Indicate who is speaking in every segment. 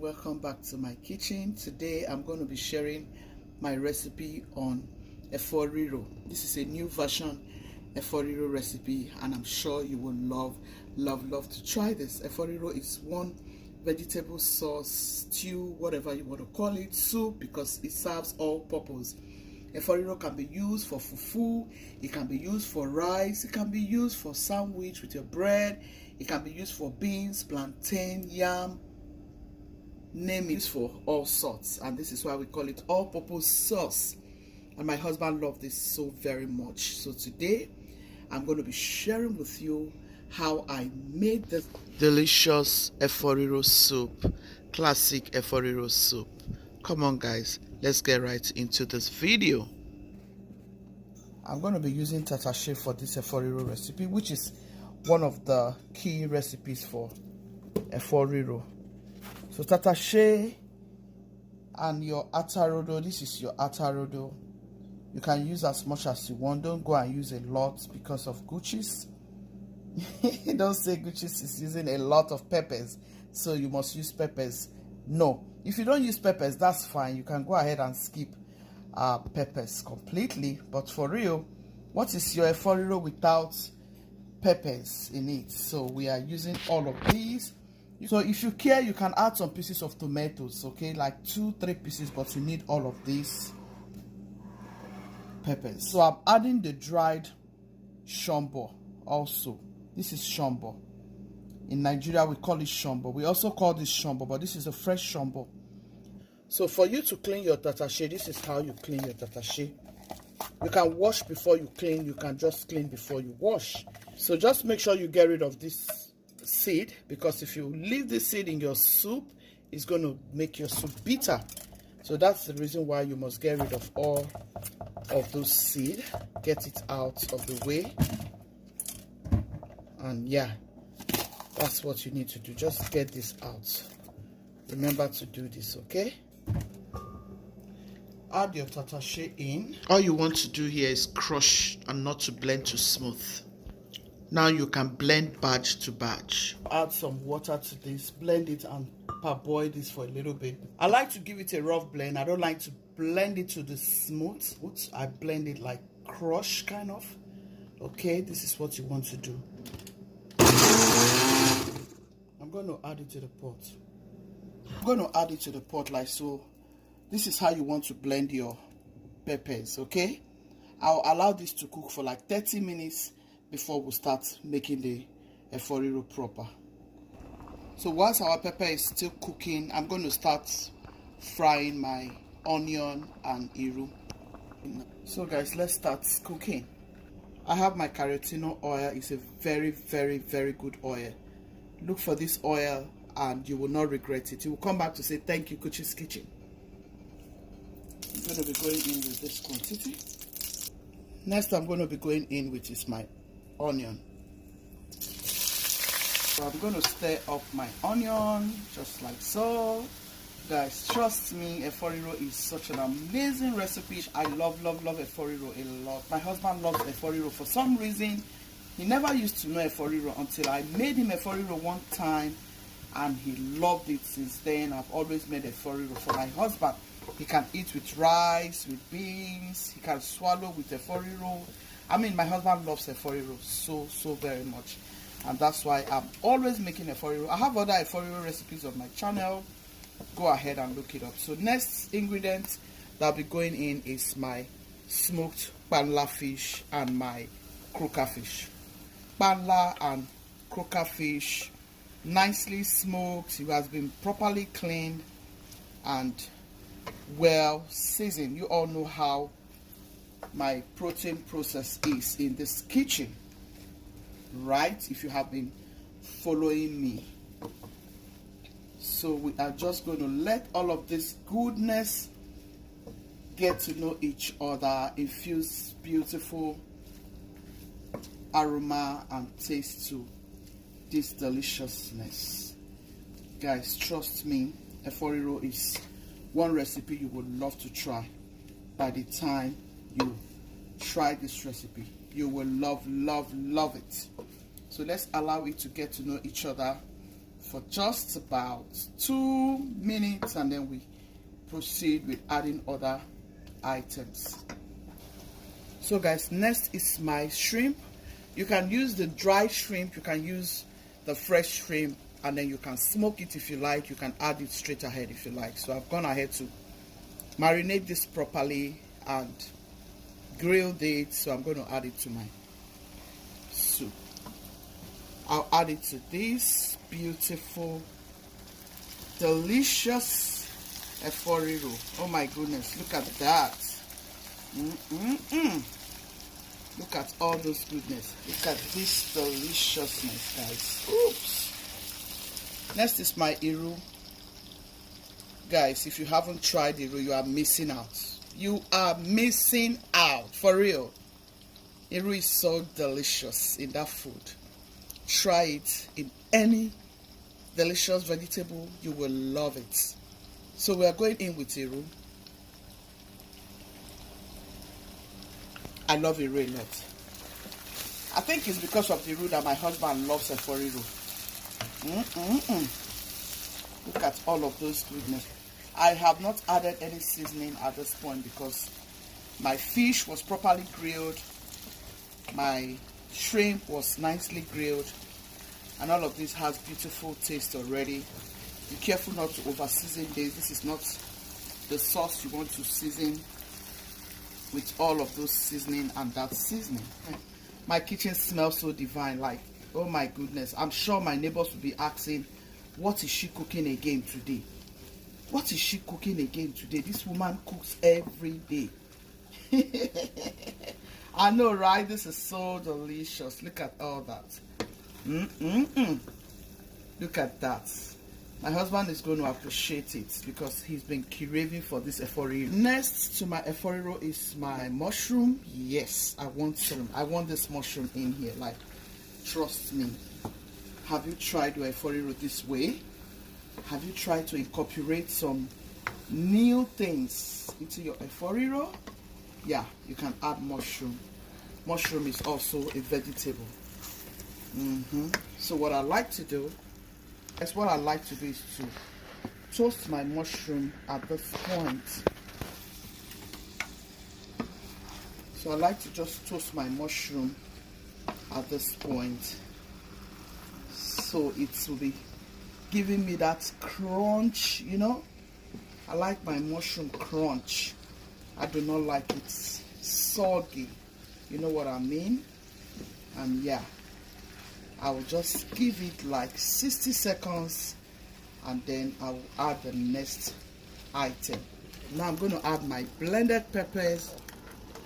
Speaker 1: welcome back to my kitchen. Today I'm going to be sharing my recipe on EFO RIRO. This is a new version EFO RIRO recipe and I'm sure you will love to try this. EFO RIRO is one vegetable sauce, stew, whatever you want to call it, soup, because it serves all purpose. EFO RIRO can be used for fufu, it can be used for rice, it can be used for sandwich with your bread, it can be used for beans, plantain, yam, name it, for all sorts. And this is why we call it all-purpose sauce. And my husband loved this so very much. So today I'm going to be sharing with you how I made this delicious EFO RIRO soup, classic EFO RIRO soup. Come on guys, let's get right into this video. I'm going to be using Tatashe for this EFO RIRO recipe, which is one of the key recipes for EFO RIRO. So Tatashe and your atarodo, this is your atarodo. You can use as much as you want. Don't go and use a lot because of Gucci's. Don't say Gucci's is using a lot of peppers, so you must use peppers. No, if you don't use peppers, that's fine. You can go ahead and skip peppers completely. But for real, what is your EFO RIRO without peppers in it? So we are using all of these. So if you care, you can add some pieces of tomatoes, okay, like 2-3 pieces, but you need all of these peppers. So I'm adding the dried shombo also. This is shombo. In Nigeria we call it shombo. We also call this shombo, but this is a fresh shombo. So for you to clean your tatashe, this is how you clean your tatashe. You can wash before you clean, you can just clean before you wash. So just make sure you get rid of this seed, because if you leave this seed in your soup, it's going to make your soup bitter. So that's the reason why you must get rid of all of those seed, get it out of the way. And yeah, that's what you need to do. Just get this out. Remember to do this, okay? Add your tatashe in. All you want to do here is crush and not to blend too smooth. Now you can blend batch to batch. Add some water to this, blend it and parboil this for a little bit. I like to give it a rough blend. I don't like to blend it to the smooth. I blend it like crush kind of. Okay, this is what you want to do. I'm going to add it to the pot. I'm going to add it to the pot like so. This is how you want to blend your peppers, okay? I'll allow this to cook for like 30 minutes before we start making the EFO RIRO proper. So once our pepper is still cooking, I'm going to start frying my onion and iru. So guys, let's start cooking. I have my carotene oil. It's a very good oil. Look for this oil and you will not regret it. You will come back to say thank you, Coach's Kitchen. I'm going to be going in with this quantity. Next I'm going to be going in with is my onion. So I'm going to stir up my onion just like so. Guys, trust me, EFO RIRO is such an amazing recipe. I love EFO RIRO a lot. My husband loves EFO RIRO. For some reason, he never used to know EFO RIRO until I made him EFO RIRO one time and he loved it since then. I've always made EFO RIRO for my husband. He can eat with rice, with beans, he can swallow with EFO RIRO. I mean, my husband loves EFO RIRO so very much, and that's why I'm always making EFO RIRO. I have other EFO RIRO recipes on my channel. Go ahead and look it up. So next ingredient that'll be going in is my smoked panla fish and my croaker fish. Panla and croaker fish, nicely smoked. It has been properly cleaned and well seasoned. You all know how my protein process is in this kitchen, right? If you have been following me. So we are just going to let all of this goodness get to know each other, infuse beautiful aroma and taste to this deliciousness. Guys, trust me, EFO RIRO is one recipe you would love to try. By the time you try this recipe, you will love it. So let's allow it to get to know each other for just about 2 minutes, and then we proceed with adding other items. So guys, next is my shrimp. You can use the dry shrimp, you can use the fresh shrimp, and then you can smoke it if you like. You can add it straight ahead if you like. So I've gone ahead to marinate this properly and grilled it. So I'm going to add it to my soup. I'll add it to this beautiful, delicious EFO RIRO. Oh my goodness, look at that. Look at all those goodness. Look at this deliciousness, guys. Oops. Next is my iru. Guys, if you haven't tried iru, you are missing out. You are missing out, for real. Iru is so delicious in that food. Try it in any delicious vegetable, you will love it. So we are going in with iru. I love iru a lot. I think it's because of the iru that my husband loves EFO RIRO. Look at all of those goodness. I have not added any seasoning at this point because my fish was properly grilled, my shrimp was nicely grilled, and all of this has beautiful taste already. Be careful not to over season this. This is not the sauce you want to season with all of those seasoning and that seasoning. My kitchen smells so divine, like, oh my goodness. I'm sure my neighbors will be asking, what is she cooking again today? What is she cooking again today? This woman cooks every day. I know, right? This is so delicious. Look at all that. Look at that. My husband is going to appreciate it because he's been craving for this EFO RIRO. Next to my EFO RIRO is my mushroom. Yes, I want this mushroom in here. Like, trust me. Have you tried your EFO RIRO this way? Have you tried to incorporate some new things into your EFO RIRO? Yeah, you can add mushroom. Mushroom is also a vegetable. So what I like to do is to toast my mushroom at this point. So I like to just toast my mushroom at this point, so it will be giving me that crunch, you know. I like my mushroom crunch. I do not like it soggy, you know what I mean. And yeah, I will just give it like 60 seconds and then I will add the next item. Now I'm going to add my blended peppers,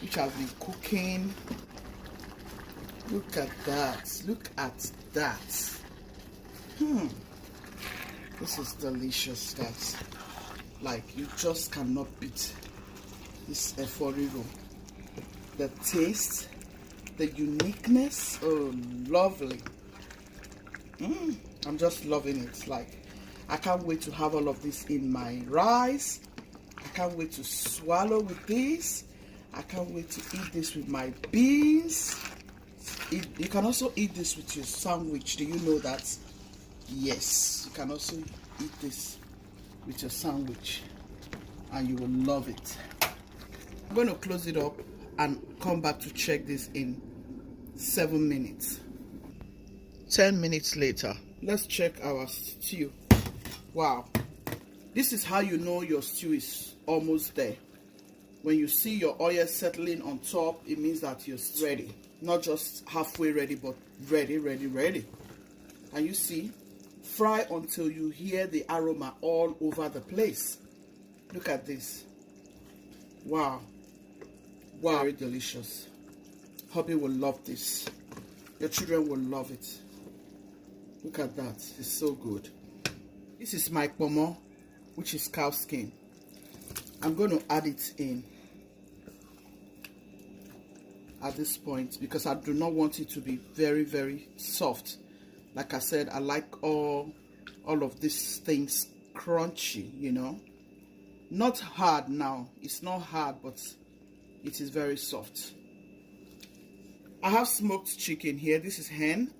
Speaker 1: which I've been cooking. Look at that. Look at that. This is delicious, guys. Like, you just cannot beat this EFO RIRO. The taste, the uniqueness, oh, lovely. I'm just loving it. Like, I can't wait to have all of this in my rice. I can't wait to swallow with this. I can't wait to eat this with my beans. You can also eat this with your sandwich. Do you know that? Yes, you can also eat this with your sandwich and you will love it. I'm going to close it up and come back to check this in 7 minutes. 10 minutes later, let's check our stew. Wow, this is how you know your stew is almost there. When you see your oil settling on top, it means that you're ready. Not just halfway ready, but ready. And you see, fry until you hear the aroma all over the place. Look at this. Wow. Very delicious. Hubby will love this. Your children will love it. Look at that. It's so good. This is my pomo, which is cow skin. I'm going to add it in at this point because I do not want it to be very, very soft. Like I said, I like all of these things crunchy, you know. Not hard now. It's not hard, but it is very soft. I have smoked chicken here. This is hen.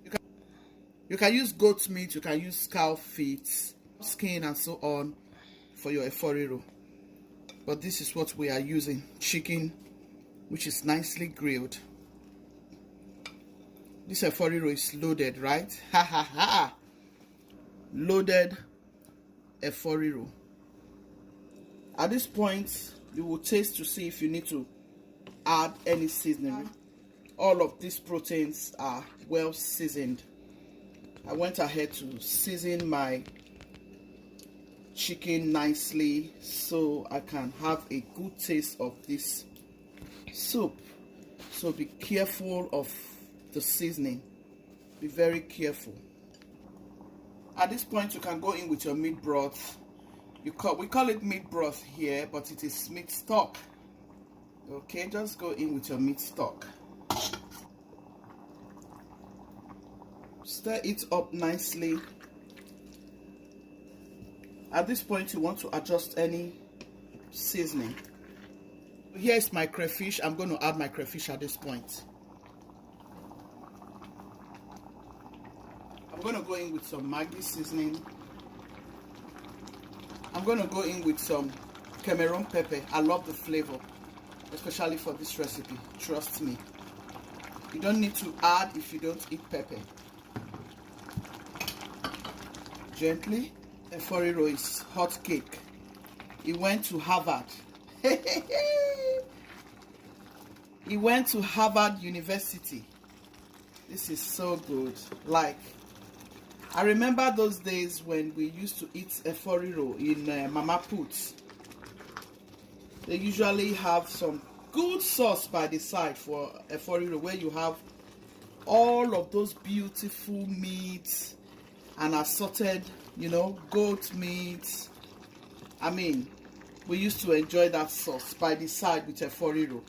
Speaker 1: You can use goat meat, you can use cow feet, skin and so on for your EFO RIRO. But this is what we are using. Chicken, which is nicely grilled. This EFO RIRO is loaded, right? Ha ha ha! Loaded EFO RIRO. At this point, you will taste to see if you need to add any seasoning. All of these proteins are well seasoned. I went ahead to season my chicken nicely so I can have a good taste of this soup. So be careful of the seasoning. Be very careful. At this point, you can go in with your meat broth. We call it meat broth here, but it is meat stock. Okay, just go in with your meat stock. Stir it up nicely. At this point, you want to adjust any seasoning. Here is my crayfish. I'm going to add my crayfish at this point. I'm going to go in with some Maggi seasoning. I'm going to go in with some Cameroon pepper. I love the flavor, especially for this recipe. Trust me. You don't need to add if you don't eat pepper. Gently. EFO RIRO is hot cake. He went to Harvard. He went to Harvard University. This is so good. Like, I remember those days when we used to eat EFO RIRO in Mama Put. They usually have some good sauce by the side for EFO RIRO, where you have all of those beautiful meats and assorted, you know, goat meat. I mean, we used to enjoy that sauce by the side with EFO RIRO.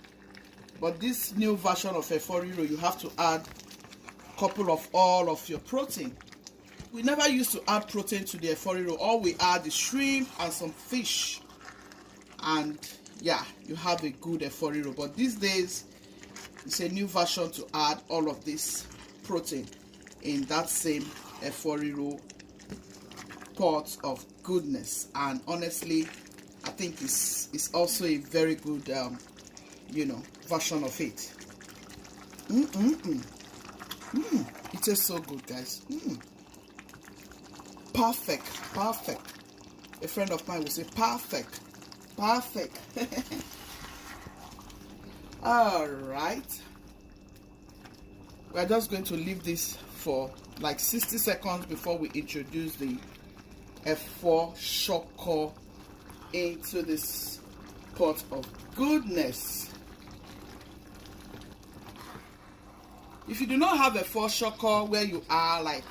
Speaker 1: But this new version of EFO RIRO, you have to add a couple of all of your protein. We never used to add protein to the EFO RIRO. All we add is shrimp and some fish. And yeah, you have a good EFO RIRO. But these days, it's a new version to add all of this protein in that same EFO RIRO pot of goodness. And honestly, I think it's also a very good you know, version of it. It tastes so good, guys. Perfect. A friend of mine will say perfect. All right, we're just going to leave this for like 60 seconds before we introduce the EFO shoko into this pot of goodness. If you do not have EFO shoko where you are, like,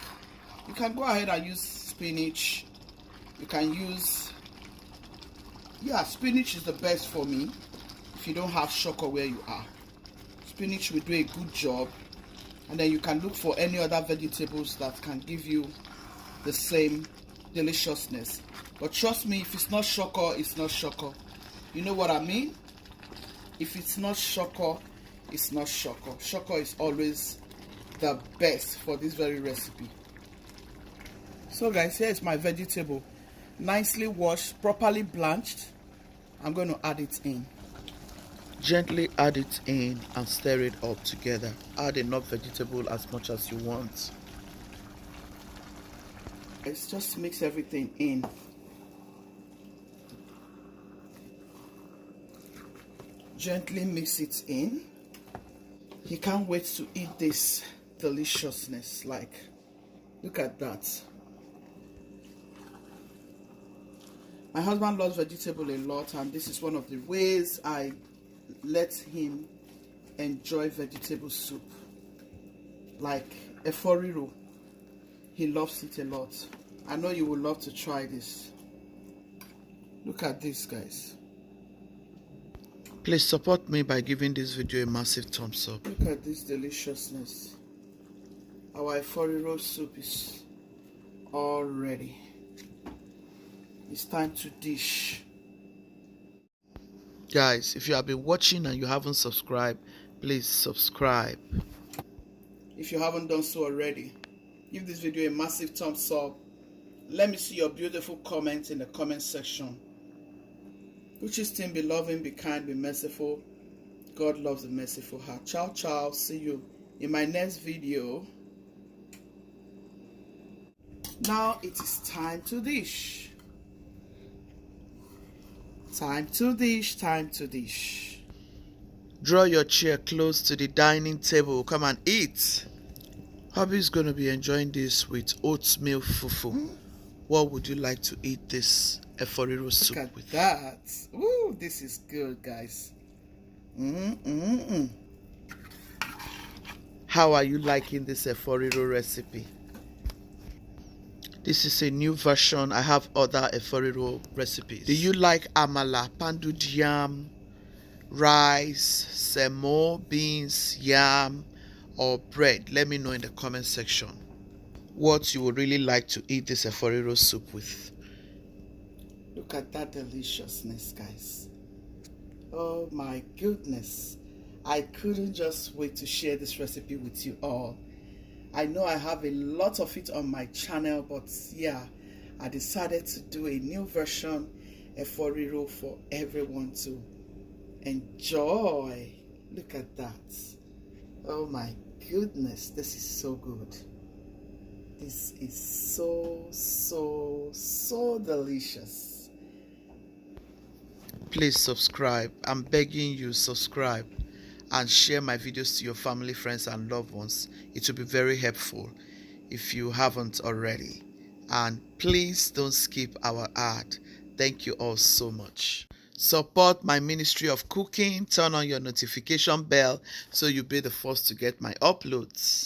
Speaker 1: you can go ahead and use spinach. You can use, yeah, spinach is the best for me if you don't have shoko where you are. Spinach will do a good job. And then you can look for any other vegetables that can give you the same deliciousness. But trust me, if it's not shoko, it's not shoko. You know what I mean? If it's not shoko, it's not shoko. Shoko is always the best for this very recipe. So guys, here is my vegetable. Nicely washed, properly blanched. I'm going to add it in. Gently add it in and stir it up together. Add enough vegetable as much as you want. Let's just mix everything in. Gently mix it in. You can't wait to eat this deliciousness. Like, look at that. My husband loves vegetable a lot, and this is one of the ways I let him enjoy vegetable soup. Like EFO RIRO, he loves it a lot. I know you would love to try this. Look at this, guys. Please support me by giving this video a massive thumbs up. Look at this deliciousness. Our EFO RIRO soup is all ready. It's time to dish. Guys, if you have been watching and you haven't subscribed, please subscribe. If you haven't done so already, Give this video a massive thumbs up. Let me see your beautiful comments in the comment section. Which is team be loving, be kind, be merciful. God loves a merciful heart. Ciao, ciao. See you in my next video. Now it is time to dish. Time to dish, time to dish. Draw your chair close to the dining table. Come and eat. Hubby's going to be enjoying this with oatmeal fufu. What would you like to eat this EFO RIRO soup with? Look at that. Ooh, this is good, guys. How are you liking this EFO RIRO recipe? This is a new version. I have other EFO RIRO recipes. Do you like amala, pounded yam, rice, semo, beans, yam, or bread? Let me know in the comment section what you would really like to eat this EFO RIRO soup with. Look at that deliciousness, guys. Oh my goodness. I couldn't just wait to share this recipe with you all. I know I have a lot of it on my channel, but yeah, I decided to do a new version EFO RIRO for everyone to enjoy. Look at that. Oh my goodness, this is so good. This is so delicious. Please subscribe. I'm begging you, subscribe and share my videos to your family, friends and loved ones. It will be very helpful if you haven't already. And please don't skip our ad. Thank you all so much. Support my ministry of cooking. Turn on your notification bell so you'll be the first to get my uploads.